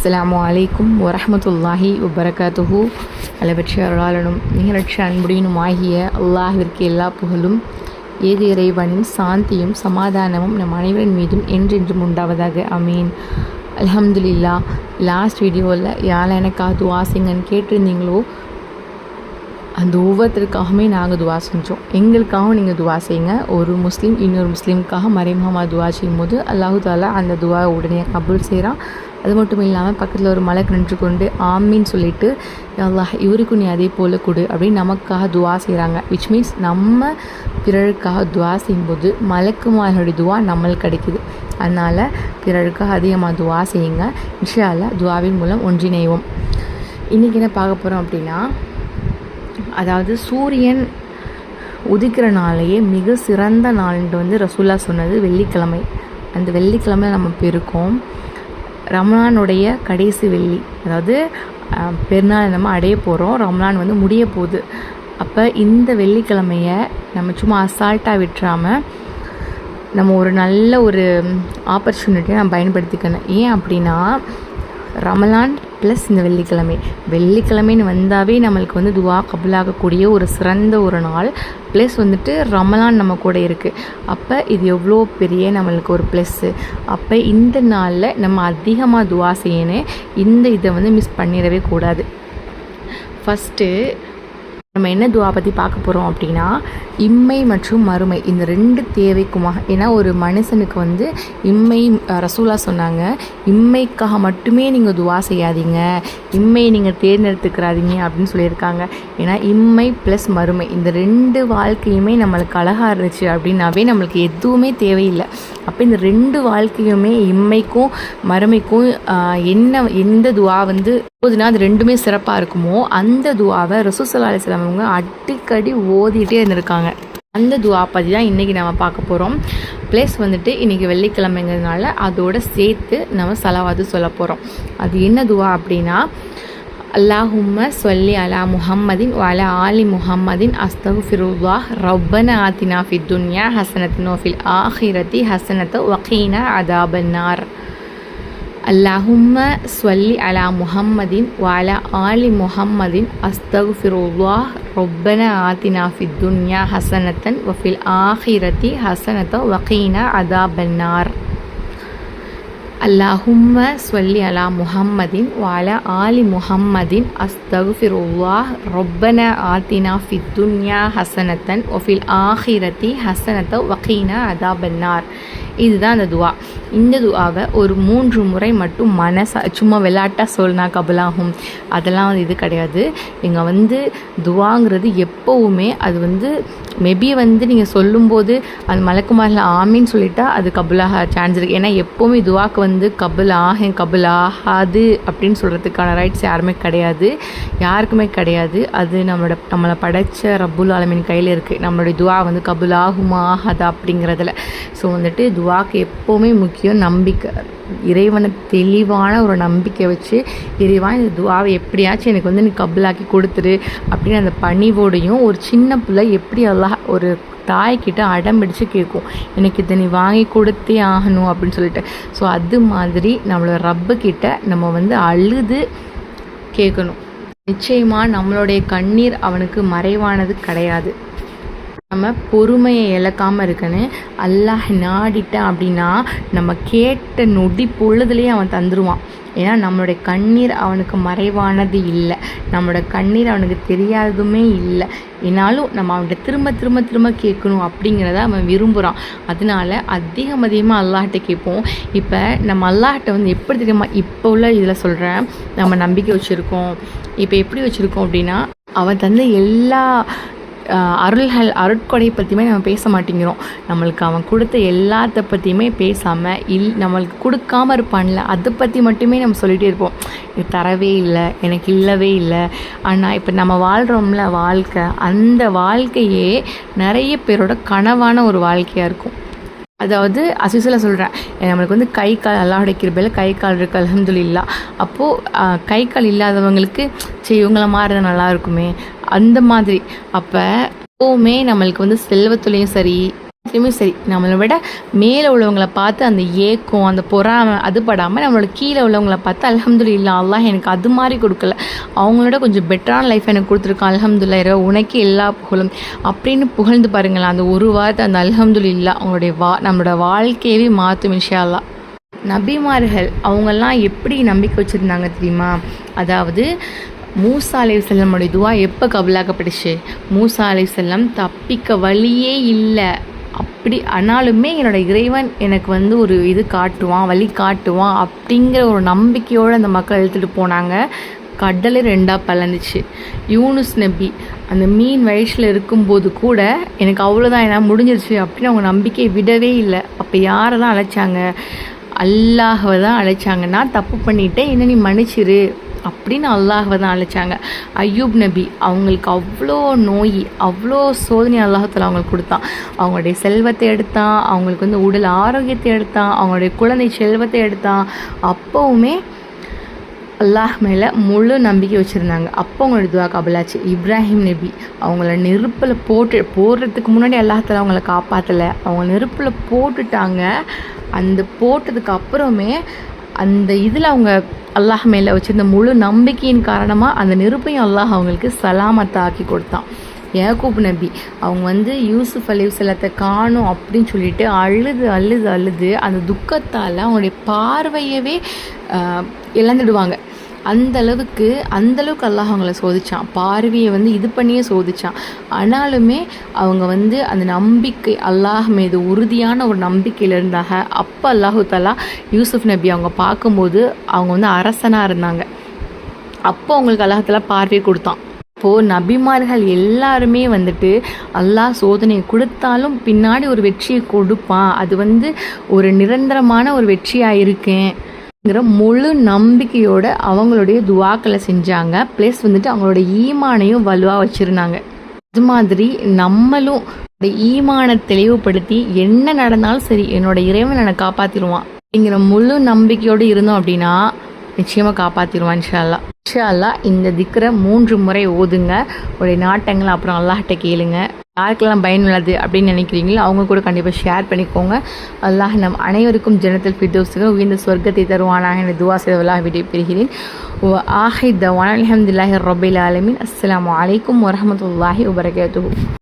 அஸ்ஸலாமு அலைக்கும் வரஹ்மத்துல்லாஹி வபரகாத்துஹு. அளவற்ற அருளாளனும் நிகரற்ற அன்புடையனும் ஆகிய அல்லாஹ்விற்கு எல்லா புகழும், ஏக இறைவனின் சாந்தியும் சமாதானமும் நம் அனைவரின் மீதும் என்றென்றும் உண்டாவதாக. அமீன். அல்ஹம்துலில்லா. லாஸ்ட் வீடியோவில் யாரெல்லாம் எனக்காக துவா செய்யுங்கன்னு கேட்டிருந்தீங்களோ அந்த ஒவ்வொருத்தருக்காகவுமே நாங்கள் துவா செஞ்சோம். எங்களுக்காகவும் நீங்கள் துவா செய்யுங்க. ஒரு முஸ்லீம் இன்னொரு முஸ்லீமுக்காக மறைமுகமாக துவா செய்யும்போது அல்லாஹு தாலா அந்த துவா உடனே கபூல் செய்கிறான். அது மட்டும் இல்லாமல் பக்கத்தில் ஒரு மலக்கு நின்று கொண்டு ஆமீன்னு சொல்லிட்டு அல்லாஹ் இவருக்கு நீ அதே போல் கொடு அப்படின்னு நமக்காக துவா செய்கிறாங்க. விச் மீன்ஸ் நம்ம பிறருக்காக துவா செய்யும்போது மலக்குமார்களுடைய துவா நம்மளுக்கு கிடைக்குது. அதனால் பிறருக்காக அதிகமாக துவா செய்யுங்க. இன்ஷா அல்லாஹ் துவாவின் மூலம் ஒன்றிணைவோம். இன்றைக்கி என்ன பார்க்க போகிறோம் அப்படின்னா, அதாவது சூரியன் உதிக்கிற நாளையே மிக சிறந்த நாள்ன்ட்டு ரசூல்லா சொன்னது வெள்ளிக்கிழமை. அந்த வெள்ளிக்கிழமை நம்ம இருக்கோம். ரமலானுடைய கடைசி வெள்ளி, அதாவது பெருநாள் நம்ம அடைய போகிறோம். ரமலான் முடிய போகுது. அப்போ இந்த வெள்ளிக்கிழமையை நம்ம சும்மா அசால்ட்டாக விட்டுறாமல் நம்ம ஒரு நல்ல ஒரு ஆப்பர்ச்சுனிட்டியை நம்ம பயன்படுத்திக்கணும். ஏன் அப்படின்னா, ரமலான் ப்ளஸ் இந்த வெள்ளிக்கிழமைன்னு வந்தாவே நம்மளுக்கு துவா கபுலாகக்கூடிய ஒரு சிறந்த ஒரு நாள். ப்ளஸ் ரமலான் நம்ம கூட இருக்குது. அப்போ இது எவ்வளோ பெரிய நம்மளுக்கு ஒரு ப்ளஸ்ஸு. அப்போ இந்த நாளில் நம்ம அதிகமாக துவா செய்யணும். இந்த இதை மிஸ் பண்ணிடவே கூடாது. ஃபஸ்ட்டு நம்ம என்ன துவா பற்றி பார்க்க போகிறோம் அப்படின்னா, இம்மை மற்றும் மறுமை இந்த ரெண்டு தேவைக்குமாக. ஏன்னா ஒரு மனுஷனுக்கு இம்மை ரசூலா சொன்னாங்க, இம்மைக்காக மட்டுமே நீங்கள் துவா செய்யாதீங்க, இம்மை நீங்கள் தேர்ந்தெடுத்துக்கிறாதீங்க அப்படின்னு சொல்லியிருக்காங்க. ஏன்னா இம்மை ப்ளஸ் மறுமை இந்த ரெண்டு வாழ்க்கையுமே நம்மளுக்கு அழகாக இருந்துச்சு அப்படின்னாவே நம்மளுக்கு எதுவுமே தேவையில்லை. அப்போ இந்த ரெண்டு வாழ்க்கையுமே இம்மைக்கும் மறுமைக்கும் எந்த துவா போதுன்னா அது ரெண்டுமே சிறப்பாக இருக்குமோ அந்த துவாவை ரசூல் ஸல்லல்லாஹு அலைஹி வஸல்லம் அவங்க அடிக்கடி ஓதிட்டே இருந்திருக்காங்க. அந்த துவா பற்றி தான் இன்றைக்கி நம்ம பார்க்க போகிறோம். ப்ளஸ் இன்றைக்கி வெள்ளிக்கிழமைங்கிறதுனால அதோடு சேர்த்து நம்ம ஸலவாத்து சொல்ல போகிறோம். அது என்ன துவா அப்படின்னா, அல்லாஹும்ம ஸல்லி அலா முஹம்மதின் வ அலா ஆலி முஹம்மதின் அஸ்தக்ஃபிருல்லாஹ் ரப்பனா ஆத்தினா ஃபித் துன்யா ஹஸனத்தன் வ ஃபில் ஆஹிரத்தி ஹஸனத்தன் வ கீனா அதாபன்னார். அல்லாஹும்ம ஸல்லி அலா முஹம்மதின் வ அலா ஆலி முஹம்மதின் அஸ்தக்ஃபிருல்லாஹ் ரப்பனா ஆத்தினா ஃபித் துன்யா ஹஸனத்தன் வ ஃபில் ஆஹிரத்தி ஹஸனத்தன் வ கீனா அதாபன்னார். அல்லாஹும்ம ஸல்லி அலா முஹம்மதின் வ அலா ஆலி முஹம்மதின் அஸ்தக்ஃபிருல்லாஹ் ரப்பனா ஆத்தினா ஃபித் துன்யா ஹஸனத்தன் வ ஃபில் ஆஹிரத்தி ஹஸனத்தன் வ கீனா அதாபன்னார். இதுதான் அந்த துவா. இந்த துவாவை ஒரு 3 முறை மட்டும் சும்மா விளையாட்டாக சொல்லினா கபுலாகும். அதெல்லாம் இது கிடையாது. நீங்கள் துவாங்கிறது எப்போவுமே அது மேபி நீங்கள் சொல்லும்போது அந்த மலக்குமாரில் ஆமின்னு சொல்லிட்டா அது கபுலாக சான்ஸ் இருக்குது. ஏன்னா எப்போவுமே துவாக்கு கபுல் ஆகாது அப்படின்னு சொல்கிறதுக்கான ரைட்ஸ் யாருக்குமே கிடையாது. அது நம்மளை படைச்ச ரப்புல் ஆலமீன் கையில் இருக்குது. நம்மளுடைய துவா கபுல் ஆகுமா ஆகாதா அப்படிங்கிறதுல. ஸோ துவாக்கு எப்போவுமே முக்கியம் நம்பிக்கை. இறைவனை தெளிவான ஒரு நம்பிக்கை வச்சு, இறைவா இந்த துவாவை எப்படியாச்சும் எனக்கு நீ கபுலாக்கி கொடுத்துரு அப்படின்னு அந்த பணிவோடையும், ஒரு சின்ன பிள்ளை எப்படி எல்லாம் ஒரு தாய்கிட்ட அடம்பிடிச்சு கேட்கும், எனக்கு இதை நீ வாங்கி கொடுத்தே ஆகணும் அப்படின்னு சொல்லிட்டு. ஸோ அது மாதிரி நம்மளோட ரப்புக்கிட்ட நம்ம அழுது கேட்கணும். நிச்சயமாக நம்மளுடைய கண்ணீர் அவனுக்கு மறைவானது கிடையாது. நம்ம பொறுமையை இழக்காமல் இருக்கணும். அல்லாஹ் நாடிட்டான் அப்படின்னா நம்ம கேட்ட நொடி பொழுதுலேயே அவன் தந்துடுவான். ஏன்னா நம்மளுடைய கண்ணீர் அவனுக்கு மறைவானது இல்லை, நம்மளோட கண்ணீர் அவனுக்கு தெரியாததுமே இல்லை. ஏன்னாலும் நம்ம அவன்கிட்ட திரும்ப திரும்ப திரும்ப கேட்கணும் அப்படிங்கிறத அவன் விரும்புகிறான். அதனால அதிகமாக அல்லாஹ்கிட்ட கேட்போம். இப்போ நம்ம அல்லாஹ்கிட்ட எப்படி தெரியுமா, இப்போ உள்ள இதில் சொல்கிறேன், நம்ம நம்பிக்கை வச்சுருக்கோம். இப்போ எப்படி வச்சுருக்கோம் அப்படின்னா, அவன் தந்த எல்லா அருட்கொடை பற்றியுமே நம்ம பேச மாட்டேங்கிறோம். நம்மளுக்கு அவன் கொடுத்த எல்லாத்த பற்றியுமே பேசாமல் நம்மளுக்கு கொடுக்காமல் இருப்பான்ல அதை பற்றி மட்டுமே நம்ம சொல்லிகிட்டே இருப்போம். இது தரவே இல்லை, எனக்கு இல்லவே இல்லை. ஆனால் இப்போ நம்ம வாழ்கிறோம்ல வாழ்க்கை, அந்த வாழ்க்கையே நிறைய பேரோட கனவான ஒரு வாழ்க்கையாக இருக்கும். அதாவது அசிசில் சொல்கிறேன், நம்மளுக்கு கை கால் அல்லாஹ்வுடைய கிருபையில் கை கால் இருக்குது அல்ஹம்துலில்லாஹ். அப்போது கை கால் இல்லாதவங்களுக்கு இவங்கள மாதிரி தான் நல்லா இருக்குமே அந்த மாதிரி. அப்போ எப்போவுமே நம்மளுக்கு செல்வத்துலேயும் சரி எப்பயுமே சரி, நம்மளை விட மேலே உள்ளவங்களை பார்த்து அந்த ஏக்கம், அந்த பொறாமை அது படாமல் நம்மளோட கீழே உள்ளவங்கள பார்த்து அல்ஹம்துலில்லாஹ், அல்லாஹ் எனக்கு அது மாதிரி கொடுக்கல, அவங்களோட கொஞ்சம் பெட்டரான லைஃப் எனக்கு கொடுத்துருக்கான், அல்ஹம்துலில்லாஹ், உனக்கு எல்லா புகழும் அப்படின்னு புகழ்ந்து பாருங்களேன். அந்த ஒரு வார்த்தை, அந்த அல்ஹம்துலில்லாஹ் அவங்களுடைய நம்மளோட வாழ்க்கையவே மாற்றும் இன்ஷா அல்லாஹ். நபிமார்கள் அவங்கெல்லாம் எப்படி நம்பிக்கை வச்சுருந்தாங்க தெரியுமா? அதாவது மூசா அலைஹிஸ்ஸலாமுடைய துவா எப்போ கபூலாக்கப்பட்டுச்சு? மூசா அலைஹிஸ்ஸலாம் தப்பிக்க வழியே இல்லை, அப்படி ஆனாலுமே என்னோடய இறைவன் எனக்கு வந்து ஒரு இது காட்டுவான், வழி காட்டுவான் அப்படிங்கிற ஒரு நம்பிக்கையோடு அந்த மக்கள் எடுத்துகிட்டு போனாங்க. கடலை 2ஆக பிளந்துச்சு. யூனுஸ் நபி அந்த மீன் வயசில் இருக்கும்போது கூட எனக்கு அவ்வளோதான், என்ன முடிஞ்சிருச்சு அப்படின்னு அவங்க நம்பிக்கையை விடவே இல்லை. அப்போ யாரை தான் அழைச்சாங்க? அல்லாஹ்வை தான் அழைச்சாங்க. நான் தப்பு பண்ணிட்டேன், என்ன நீ மன்னிச்சிரு அப்படின்னு அல்லாஹ்வை தான் அழைச்சாங்க. அய்யூப் நபி அவங்களுக்கு அவ்வளோ நோய், அவ்வளோ சோதனை அல்லாஹ்தாலா அவங்களுக்கு கொடுத்தான். அவங்களுடைய செல்வத்தை எடுத்தான், அவங்களுக்கு வந்து உடல் ஆரோக்கியத்தை எடுத்தான், அவங்களுடைய குழந்தை செல்வத்தை எடுத்தான். அப்போவுமே அல்லாஹ் மேலே முழு நம்பிக்கை வச்சுருந்தாங்க. அப்போ அவங்களோட துவா கபூலாச்சு. இப்ராஹிம் நபி அவங்கள நெருப்பில் போடுறதுக்கு முன்னாடி அல்லாஹ்தாலா அவங்கள காப்பாற்றலை, அவங்க நெருப்பில் போட்டுட்டாங்க. அந்த போட்டதுக்கு அப்புறமே அந்த இதில் அவங்க அல்லாஹ் மேலே வச்சுருந்த முழு நம்பிக்கையின் காரணமாக அந்த நெருப்பையும் அல்லாஹ் அவங்களுக்கு சலாமத்தாக்கி கொடுத்தான். யாக்கூப் நபி அவங்க வந்து யூசுஃப் அலைஹிஸ்ஸலாத்தை காணும் அப்படின்னு சொல்லிட்டு அழுது அந்த துக்கத்தால் அவங்களுடைய பார்வையவே இழந்துடுவாங்க. அந்தளவுக்கு அல்லாஹ் அவங்கள சோதிச்சான், பார்வையை வந்து இது பண்ணியே சோதிச்சான். ஆனாலுமே அவங்க வந்து அந்த நம்பிக்கை அல்லாஹ் மீது உறுதியான ஒரு நம்பிக்கையில் இருந்தாங்க. அப்போ அல்லாஹு தஆலா யூசுஃப் நபி அவங்க பார்க்கும்போது அவங்க வந்து அரசனாக இருந்தாங்க. அப்போ அவங்களுக்கு அல்லாஹ் தஆலா பார்வையை கொடுத்தான். இப்போது நபிமார்கள் எல்லாருமே வந்துட்டு அல்லாஹ் சோதனையை கொடுத்தாலும் பின்னாடி ஒரு வெற்றியை கொடுப்பான், அது வந்து ஒரு நிரந்தரமான ஒரு வெற்றியாக இருக்கேங்கிற முழு நம்பிக்கையோட அவங்களுடைய துவாக்களை செஞ்சாங்க. ப்ளஸ் வந்துட்டு அவங்களோட ஈமானையும் வலுவாக வச்சுருந்தாங்க. அது மாதிரி நம்மளும் ஈமானை தெளிவுபடுத்தி என்ன நடந்தாலும் சரி என்னோட இறைவன் என்னை காப்பாற்றிடுவான் அப்படிங்கிற முழு நம்பிக்கையோடு இருந்தோம் அப்படின்னா நிச்சயமாக காப்பாற்றிடுவான் இன்ஷா அல்லாஹ். இன்ஷா அல்லாஹ் இந்த திக்ரை 3 முறை ஓதுங்க. உடைய நாட்டங்களை அப்புறம் அல்லாஹ்கிட்ட கேளுங்க. யாருக்கெல்லாம் பயனுள்ளது அப்படின்னு நினைக்கிறீங்களோ அவங்க கூட கண்டிப்பாக ஷேர் பண்ணிக்கோங்க. அல்லாஹ் நம் அனைவருக்கும் ஜன்னத்துல் ஃபிர்தௌஸுக்கு உயர்ந்த சொர்க்கத்தை தருவானாக என துவா செய்வதாக விடைபெறுகிறேன். ஆஹித் தவான் அல்ஹம்துலில்லாஹி ரப்பில் ஆலமீன். அஸ்ஸலாமு அலைக்கும் வரஹ்மத்துல்லாஹி வபரகாத்துஹு.